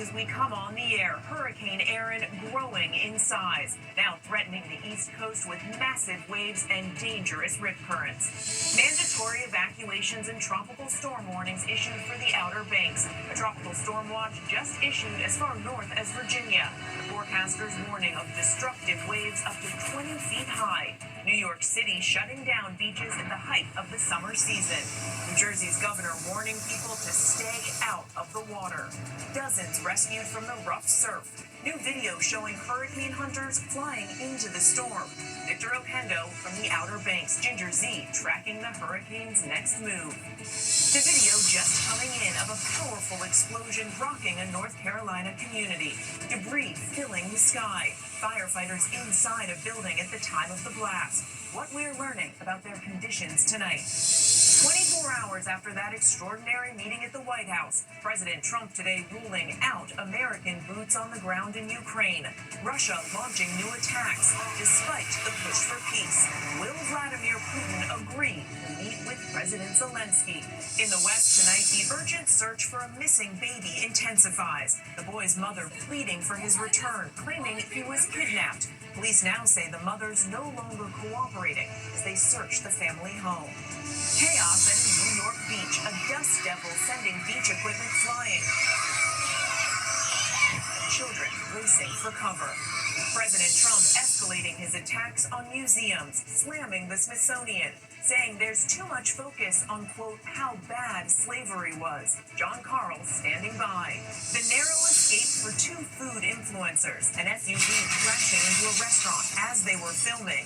as we come on the air. Hurricane Erin growing in size, now threatening the East Coast with massive waves and dangerous rip currents. Mandatory evacuations and tropical storm warnings issued for the Outer Banks. A tropical storm watch just issued as far north as Virginia. The forecasters warning of destructive waves up to 20 feet high. New York City shutting down beaches at the height of the summer season. New Jersey's governor warning people to stay out of the water. Dozens rescued from the rough surf. New video showing hurricane hunters flying into the storm. Victor Oquendo from the Outer Banks. Ginger Z tracking the hurricane's next move. The video just coming in of a powerful explosion rocking a North Carolina community. Debris filling the sky. Firefighters inside a building at the time of the blast. What we're learning about their conditions tonight. 24 hours after that extraordinary meeting at the White House, President Trump today ruling out American boots on the ground in Ukraine. Russia launching new attacks despite the push for peace. Will Vladimir Putin agree to meet with President Zelensky? In the West tonight, the urgent search for a missing baby intensifies. The boy's mother pleading for his return, claiming he was kidnapped. Police now say the mother's no longer cooperating as they search the family home. Chaos at a New York beach, a dust devil sending beach equipment flying. Children racing for cover. President Trump escalating his attacks on museums, slamming the Smithsonian, saying there's too much focus on, quote, how bad slavery was. John Carl standing by. The narrow escape for two food influencers, an SUV crashing into a restaurant as they were filming.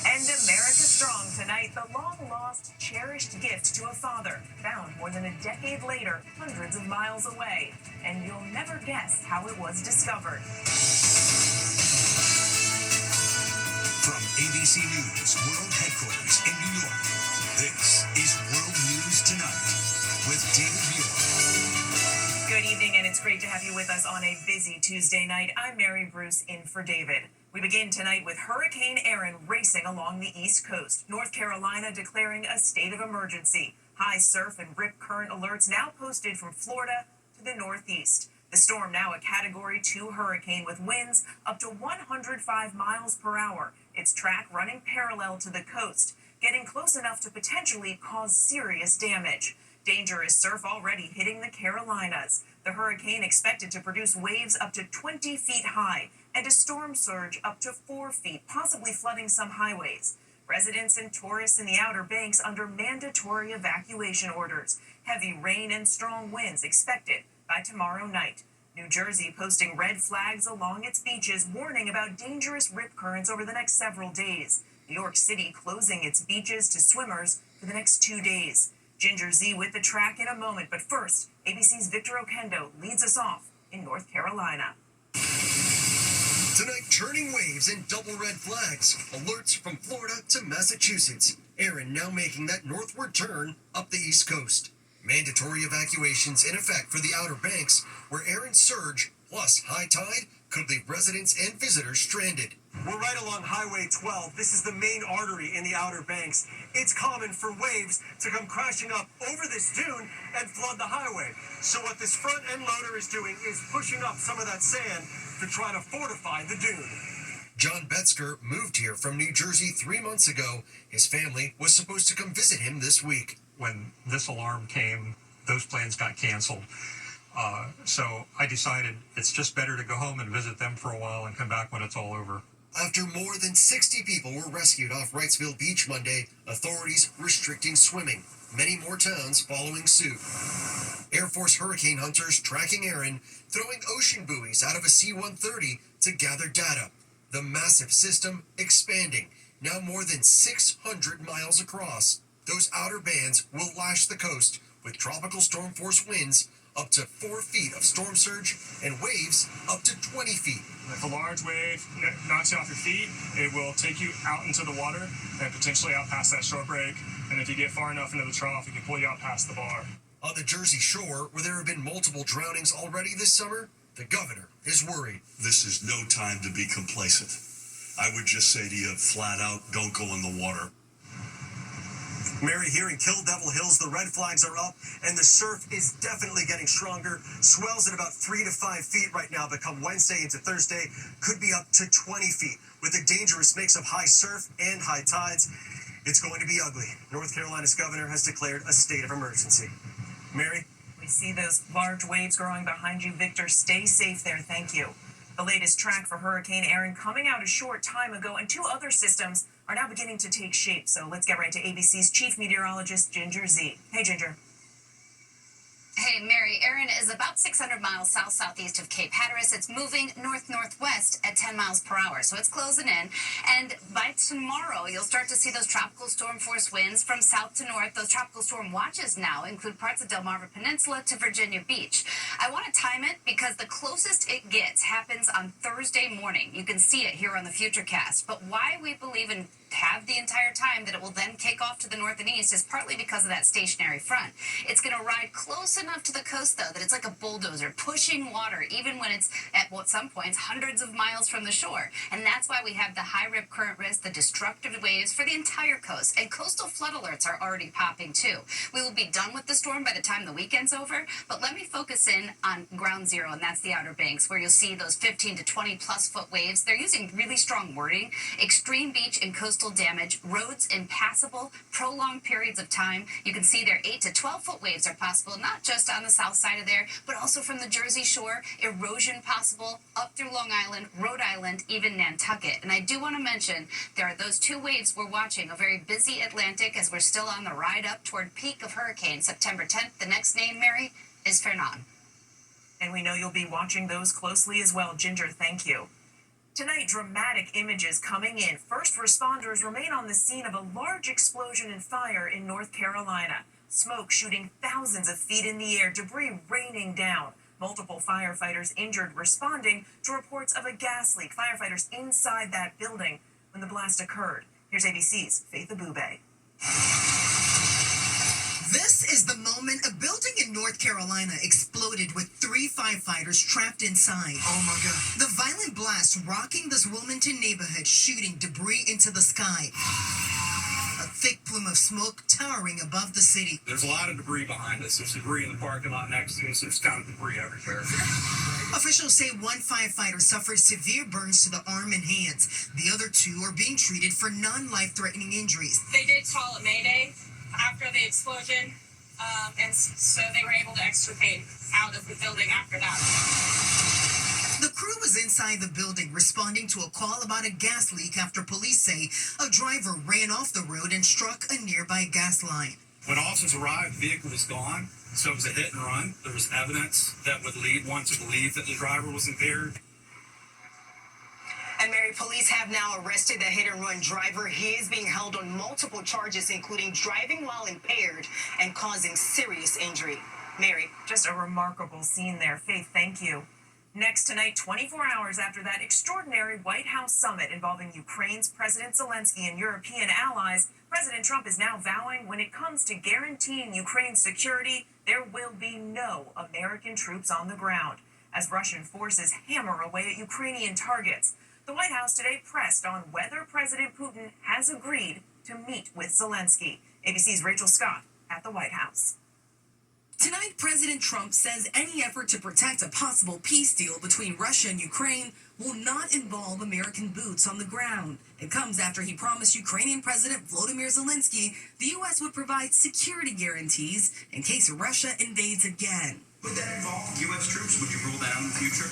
And America Strong tonight, the long-lost, cherished gift to a father, found more than a decade later, hundreds of miles away. And you'll never guess how it was discovered. From ABC News World Headquarters in New York, this is World News Tonight with David Muir. Good evening, and it's great to have you with us on a busy Tuesday night. I'm Mary Bruce in for David. We begin tonight with Hurricane Erin racing along the East Coast. North Carolina declaring a state of emergency. High surf and rip current alerts now posted from Florida to the Northeast. The storm now a Category 2 hurricane with winds up to 105 miles per hour. Its track running parallel to the coast, getting close enough to potentially cause serious damage. Dangerous surf already hitting the Carolinas. The hurricane expected to produce waves up to 20 feet high and a storm surge up to 4 feet, possibly flooding some highways. Residents and tourists in the Outer Banks under mandatory evacuation orders. Heavy rain and strong winds expected by tomorrow night. New Jersey posting red flags along its beaches, warning about dangerous rip currents over the next several days. New York City closing its beaches to swimmers for the next 2 days. Ginger Z with the track in a moment, but first, ABC's Victor Oquendo leads us off in North Carolina. Tonight, turning waves and double red flags. Alerts from Florida to Massachusetts. Erin now making that northward turn up the East Coast. Mandatory evacuations in effect for the Outer Banks, where Erin's surge plus high tide could leave residents and visitors stranded. We're right along Highway 12. This is the main artery in the Outer Banks. It's common for waves to come crashing up over this dune and flood the highway. So what this front end loader is doing is pushing up some of that sand to try to fortify the dune. John Betzker moved here from New Jersey 3 months ago. His family was supposed to come visit him this week. When this alarm came, those plans got canceled. So I decided it's just better to go home and visit them for a while and come back when it's all over. After more than 60 people were rescued off Wrightsville Beach Monday, authorities restricting swimming. Many more towns following suit. Air Force hurricane hunters tracking Erin, throwing ocean buoys out of a C-130 to gather data. The massive system expanding, now more than 600 miles across. Those outer bands will lash the coast with tropical storm force winds up to 4 feet of storm surge and waves up to 20 feet. If a large wave knocks you off your feet, it will take you out into the water and potentially out past that shore break. And if you get far enough into the trough, it can pull you out past the bar. On the Jersey Shore, where there have been multiple drownings already this summer, the governor is worried. This is no time to be complacent. I would just say to you flat out, don't go in the water. Mary, here in Kill Devil Hills, the red flags are up and the surf is definitely getting stronger. Swells at about 3 to 5 feet right now, but come Wednesday into Thursday, could be up to 20 feet. With a dangerous mix of high surf and high tides, it's going to be ugly. North Carolina's governor has declared a state of emergency. Mary? We see those large waves growing behind you. Victor, stay safe there. Thank you. The latest track for Hurricane Erin coming out a short time ago, and 2 other systems are now beginning to take shape. So let's get right to ABC's chief meteorologist, Ginger Zee. Hey, Ginger. Hey, Mary, Erin is about 600 miles south-southeast of Cape Hatteras. It's moving north-northwest at 10 miles per hour, so it's closing in. And by tomorrow, you'll start to see those tropical storm force winds from south to north. Those tropical storm watches now include parts of Delmarva Peninsula to Virginia Beach. I want to time it because the closest it gets happens on Thursday morning. You can see it here on the Futurecast. But why we believe and have the entire time that it will then kick off to the north and east is partly because of that stationary front. It's going to ride close enough to the coast, though, that it's like a bulldozer pushing water, even when it's at some points hundreds of miles from the shore. And that's why we have the high rip current risk, the destructive waves for the entire coast. And coastal flood alerts are already popping, too. We will be done with the storm by the time the weekend's over, but let me focus in on ground zero, and that's the Outer Banks, where you'll see those 15 to 20 plus foot waves. They're using really strong wording: extreme beach and coastal damage, roads impassable, prolonged periods of time. You can see there 8 to 12 foot waves are possible, not just on the south side of there, but also from the Jersey Shore. Erosion possible up through Long Island, Rhode Island, even Nantucket. And I do want to mention there are those 2 waves we're watching, a very busy Atlantic as we're still on the ride up toward peak of hurricane September 10th. The next name, Mary, is Fernan. And we know you'll be watching those closely as well. Ginger, thank you. Tonight, dramatic images coming in. First responders remain on the scene of a large explosion and fire in North Carolina. Smoke shooting thousands of feet in the air, debris raining down. Multiple firefighters injured responding to reports of a gas leak. Firefighters inside that building when the blast occurred. Here's ABC's Faith Abube. This is the moment a building in North Carolina exploded with 3 firefighters trapped inside. Oh my God. The violent blast rocking this Wilmington neighborhood, shooting debris into the sky. A thick plume of smoke towering above the city. There's a lot of debris behind us. There's debris in the parking lot next to us. There's kind of debris everywhere. Officials say 1 firefighter suffered severe burns to the arm and hands. The other 2 are being treated for non-life-threatening injuries. They did call it Mayday after the explosion, and so they were able to extricate out of the building after that. The crew was inside the building responding to a call about a gas leak after police say a driver ran off the road and struck a nearby gas line. When officers arrived, the vehicle was gone, so it was a hit and run. There was evidence that would lead one to believe that the driver was impaired. And Mary, police have now arrested the hit-and-run driver. He is being held on multiple charges, including driving while impaired and causing serious injury. Mary. Just a remarkable scene there. Faith, thank you. Next tonight, 24 hours after that extraordinary White House summit involving Ukraine's President Zelensky and European allies, President Trump is now vowing when it comes to guaranteeing Ukraine's security, there will be no American troops on the ground as Russian forces hammer away at Ukrainian targets. The White House today pressed on whether President Putin has agreed to meet with Zelensky. ABC's Rachel Scott at the White House. Tonight, President Trump says any effort to protect a possible peace deal between Russia and Ukraine will not involve American boots on the ground. It comes after he promised Ukrainian President Volodymyr Zelensky the U.S. would provide security guarantees in case Russia invades again. Would that involve U.S. troops? Would you rule that out in the future?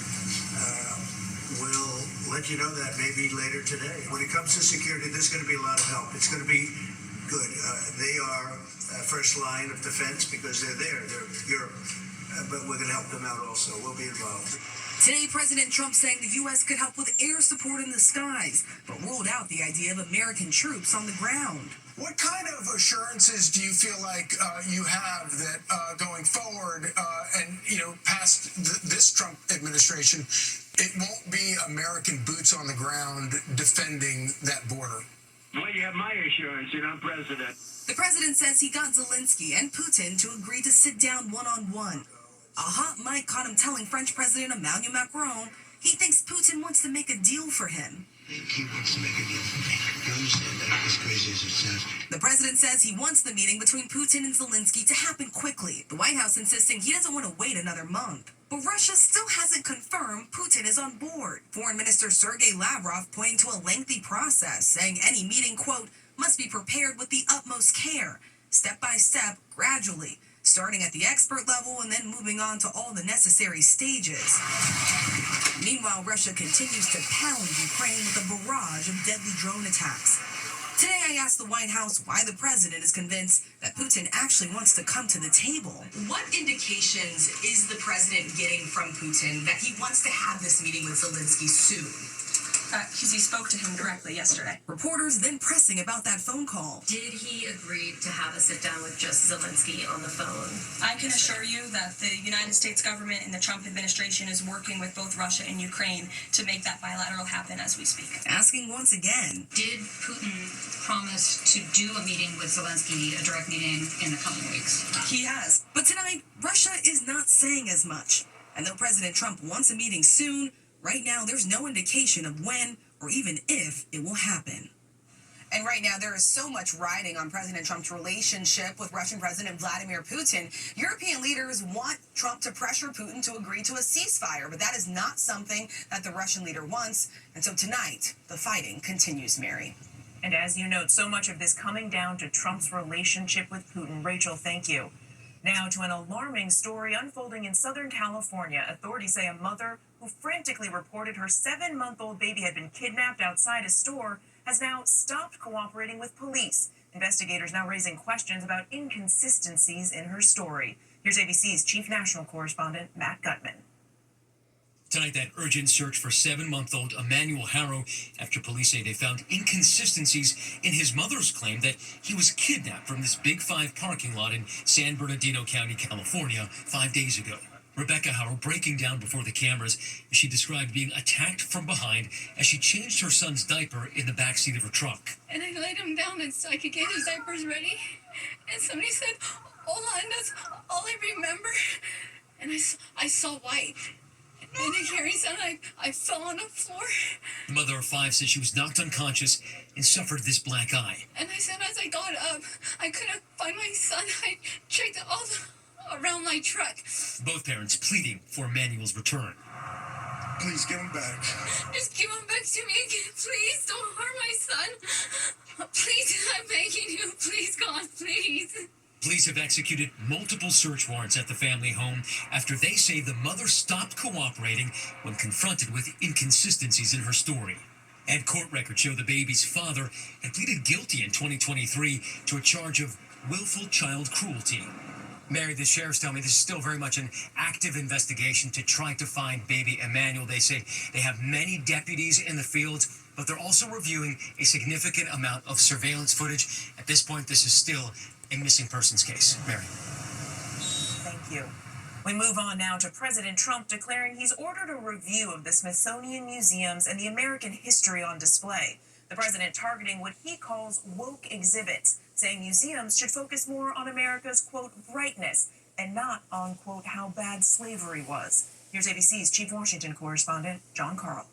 We'll let you know that maybe later today. When it comes to security, there's going to be a lot of help. It's going to be good. They are first line of defense because they're there. They're Europe. But we're going to help them out also. We'll be involved. Today, President Trump saying the U.S. could help with air support in the skies, but ruled out the idea of American troops on the ground. What kind of assurances do you feel like you have that going forward and, past this Trump administration, it won't be American boots on the ground defending that border? Well, you have my assurance, and I'm president. The president says he got Zelensky and Putin to agree to sit down one-on-one. A hot mic caught him telling French President Emmanuel Macron he thinks Putin wants to make a deal for him. He wants to make a deal with me. You understand that? As crazy as it sounds. The president says he wants the meeting between Putin and Zelensky to happen quickly. The White House insisting he doesn't want to wait another month. But Russia still hasn't confirmed Putin is on board. Foreign Minister Sergei Lavrov pointing to a lengthy process, saying any meeting, quote, must be prepared with the utmost care, step by step, gradually, starting at the expert level and then moving on to all the necessary stages. Meanwhile, Russia continues to pound Ukraine with a barrage of deadly drone attacks. Today, I asked the White House why the president is convinced that Putin actually wants to come to the table. What indications is the president getting from Putin that he wants to have this meeting with Zelensky soon? Because he spoke to him directly yesterday. Reporters then pressing about that phone call. Did he agree to have a sit down with just Zelensky on the phone? I can assure you that the United States government and the Trump administration is working with both Russia and Ukraine to make that bilateral happen as we speak. Asking once again, Did Putin promise to do a meeting with Zelensky, a direct meeting, in the coming weeks? He has. But tonight, Russia is not saying as much. And though President Trump wants a meeting soon, right now there's no indication of when or even if it will happen. And right now, there is so much riding on President Trump's relationship with Russian President Vladimir Putin. European leaders want Trump to pressure Putin to agree to a ceasefire, but that is not something that the Russian leader wants. And so tonight, the fighting continues, Mary. And as you note, so much of this coming down to Trump's relationship with Putin. Rachel, thank you. Now to an alarming story unfolding in Southern California. Authorities say a mother who frantically reported her 7-month-old baby had been kidnapped outside a store has now stopped cooperating with police. Investigators now raising questions about inconsistencies in her story. Here's ABC's chief national correspondent, Matt Gutman. Tonight, that urgent search for 7-month-old Emmanuel Harrow after police say they found inconsistencies in his mother's claim that he was kidnapped from this Big 5 parking lot in San Bernardino County, California, 5 days ago. Rebecca Harrow breaking down before the cameras as she described being attacked from behind as she changed her son's diaper in the backseat of her truck. And I laid him down so I could get his diapers ready. And somebody said, "Hola," and that's all I remember. And I saw white. And the hearing sound, I fell on the floor. The mother of 5 said she was knocked unconscious and suffered this black eye. And I said, as I got up, I couldn't find my son. I checked all around my truck. Both parents pleading for Emmanuel's return. Please give him back. Just give him back to me again. Please don't harm my son. Please, I'm begging you. Please, God, please. Police have executed multiple search warrants at the family home after they say the mother stopped cooperating when confronted with inconsistencies in her story. And court records show the baby's father had pleaded guilty in 2023 to a charge of willful child cruelty. Mary, the sheriffs tell me this is still very much an active investigation to try to find baby Emmanuel. They say they have many deputies in the field, but they're also reviewing a significant amount of surveillance footage. At this point, this is still a missing persons case. Mary. Thank you. We move on now to President Trump declaring he's ordered a review of the Smithsonian museums and the American history on display. The president targeting what he calls woke exhibits, saying museums should focus more on America's, quote, brightness and not on, quote, how bad slavery was. Here's ABC's chief Washington correspondent, John Carl.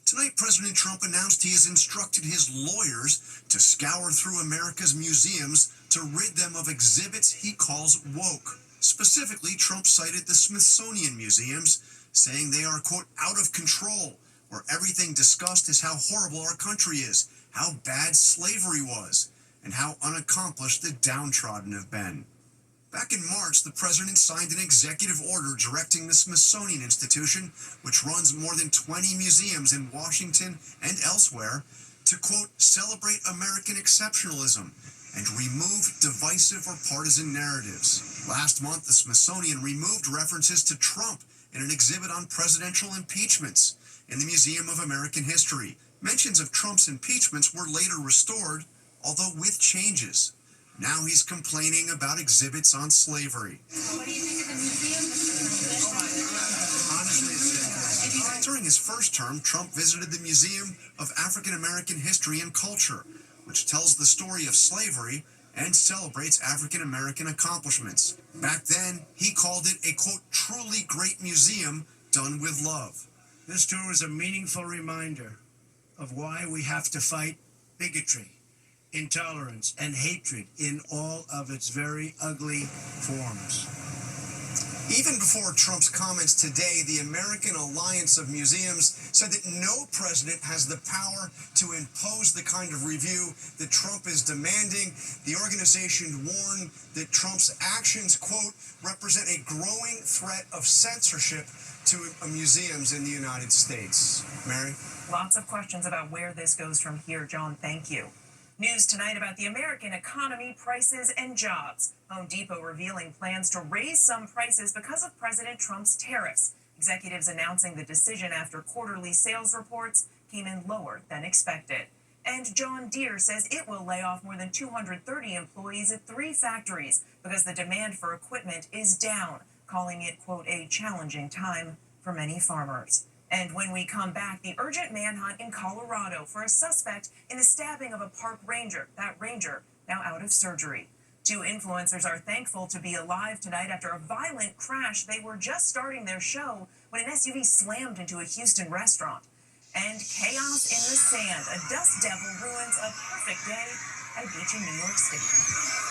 Tonight, President Trump announced he has instructed his lawyers to scour through America's museums to rid them of exhibits he calls woke. Specifically, Trump cited the Smithsonian museums, saying they are, quote, out of control, where everything discussed is how horrible our country is, how bad slavery was, and how unaccomplished the downtrodden have been. Back in March, the president signed an executive order directing the Smithsonian Institution, which runs more than 20 museums in Washington and elsewhere, to, quote, celebrate American exceptionalism and remove divisive or partisan narratives. Last month, the Smithsonian removed references to Trump in an exhibit on presidential impeachments in the Museum of American History. Mentions of Trump's impeachments were later restored, although with changes. Now he's complaining about exhibits on slavery. What do you think of the museum? During his first term, Trump visited the Museum of African American History and Culture, which tells the story of slavery and celebrates African American accomplishments. Back then, he called it a, quote, truly great museum done with love. This tour is a meaningful reminder of why we have to fight bigotry, intolerance, and hatred in all of its very ugly forms. Even before Trump's comments today, the American Alliance of Museums said that no president has the power to impose the kind of review that Trump is demanding. The organization warned that Trump's actions, quote, represent a growing threat of censorship to museums in the United States. Mary? Lots of questions about where this goes from here, John. Thank you. News tonight about the American economy, prices, and jobs. Home Depot revealing plans to raise some prices because of President Trump's tariffs. Executives announcing the decision after quarterly sales reports came in lower than expected. And John Deere says it will lay off more than 230 employees at 3 factories because the demand for equipment is down, calling it, quote, a challenging time for many farmers. And when we come back, the urgent manhunt in Colorado for a suspect in the stabbing of a park ranger. That ranger now out of surgery. 2 influencers are thankful to be alive tonight after a violent crash. They were just starting their show when an SUV slammed into a Houston restaurant. And chaos in the sand. A dust devil ruins a perfect day at a beach in New York State.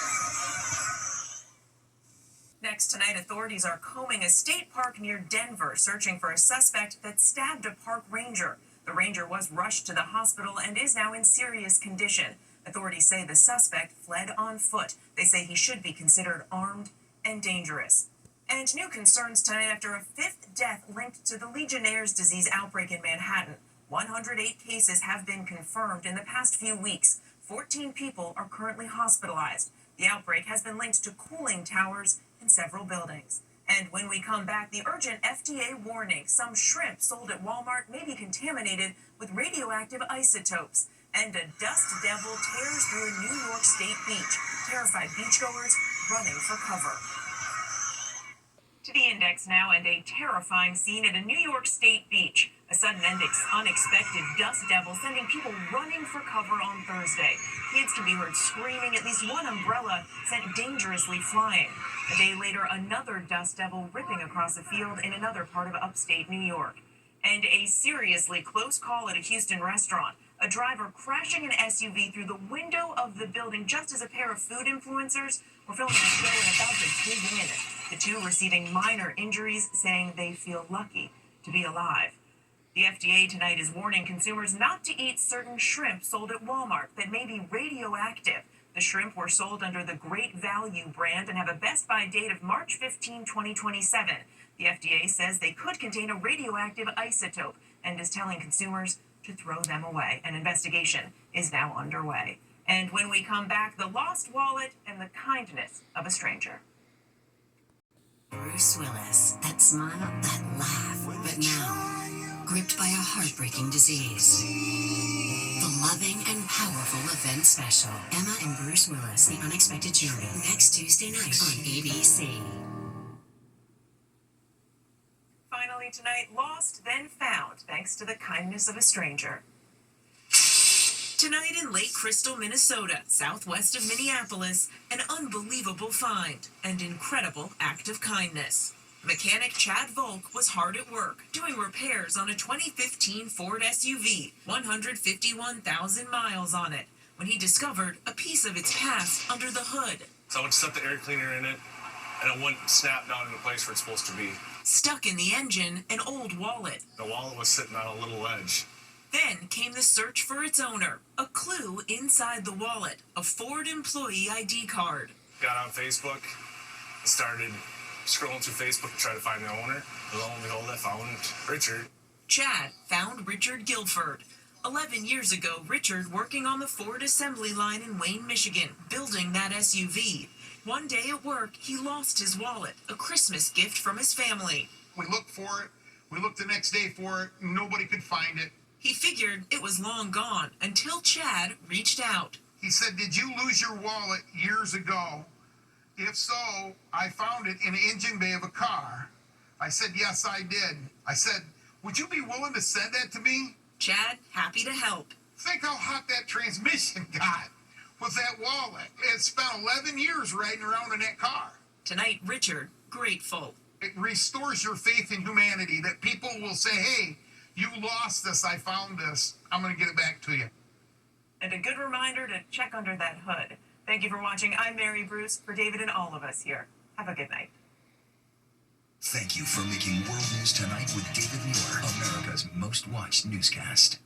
Next tonight, authorities are combing a state park near Denver, searching for a suspect that stabbed a park ranger. The ranger was rushed to the hospital and is now in serious condition. Authorities say the suspect fled on foot. They say he should be considered armed and dangerous. And new concerns tonight after a 5th death linked to the Legionnaire's disease outbreak in Manhattan. 108 cases have been confirmed in the past few weeks. 14 people are currently hospitalized. The outbreak has been linked to cooling towers in several buildings. And when we come back, the urgent FDA warning: some shrimp sold at Walmart may be contaminated with radioactive isotopes. And a dust devil tears through a New York State beach. Terrified beachgoers running for cover. To the index now, and a terrifying scene at a New York State beach. A sudden and unexpected dust devil sending people running for cover on Thursday. Kids can be heard screaming, at least one umbrella sent dangerously flying. A day later, another dust devil ripping across a field in another part of upstate New York. And a seriously close call at a Houston restaurant. A driver crashing an SUV through the window of the building just as a pair of food influencers were filming a show and about to dig in. The 2 receiving minor injuries, saying they feel lucky to be alive. The FDA tonight is warning consumers not to eat certain shrimp sold at Walmart that may be radioactive. The shrimp were sold under the Great Value brand and have a Best By date of March 15, 2027. The FDA says they could contain a radioactive isotope and is telling consumers to throw them away. An investigation is now underway. And when we come back, the lost wallet and the kindness of a stranger. Bruce Willis, that smile, that laugh, but now, gripped by a heartbreaking disease. The loving and powerful event special, Emma and Bruce Willis, The Unexpected Journey, next Tuesday night on ABC. Finally tonight, lost, then found, thanks to the kindness of a stranger. Tonight in Lake Crystal, Minnesota, southwest of Minneapolis, an unbelievable find and incredible act of kindness. Mechanic Chad Volk was hard at work, doing repairs on a 2015 Ford SUV, 151,000 miles on it, when he discovered a piece of its past under the hood. Someone stuck the air cleaner in it, and it wouldn't snap down in the place where it's supposed to be. Stuck in the engine, an old wallet. The wallet was sitting on a little ledge. Then came the search for its owner. A clue inside the wallet, a Ford employee ID card. Got on Facebook, started scrolling through Facebook to try to find the owner. Lo and behold, I found Richard. Chad found Richard Guilford. 11 years ago, Richard working on the Ford assembly line in Wayne, Michigan, building that SUV. One day at work, he lost his wallet, a Christmas gift from his family. We looked for it. We looked the next day for it. Nobody could find it. He figured it was long gone until Chad reached out. He said, "Did you lose your wallet years ago? If so, I found it in an engine bay of a car." I said, "Yes, I did." I said, "Would you be willing to send that to me?" Chad, happy to help. Think how hot that transmission got with that wallet. It spent 11 years riding around in that car. Tonight, Richard, grateful. It restores your faith in humanity, that people will say, "Hey, You lost this. I found this. I'm going to get it back to you. And a good reminder to check under that hood. Thank you for watching. I'm Mary Bruce. For David and all of us here, have a good night. Thank you for making World News Tonight with David Muir, America's most watched newscast.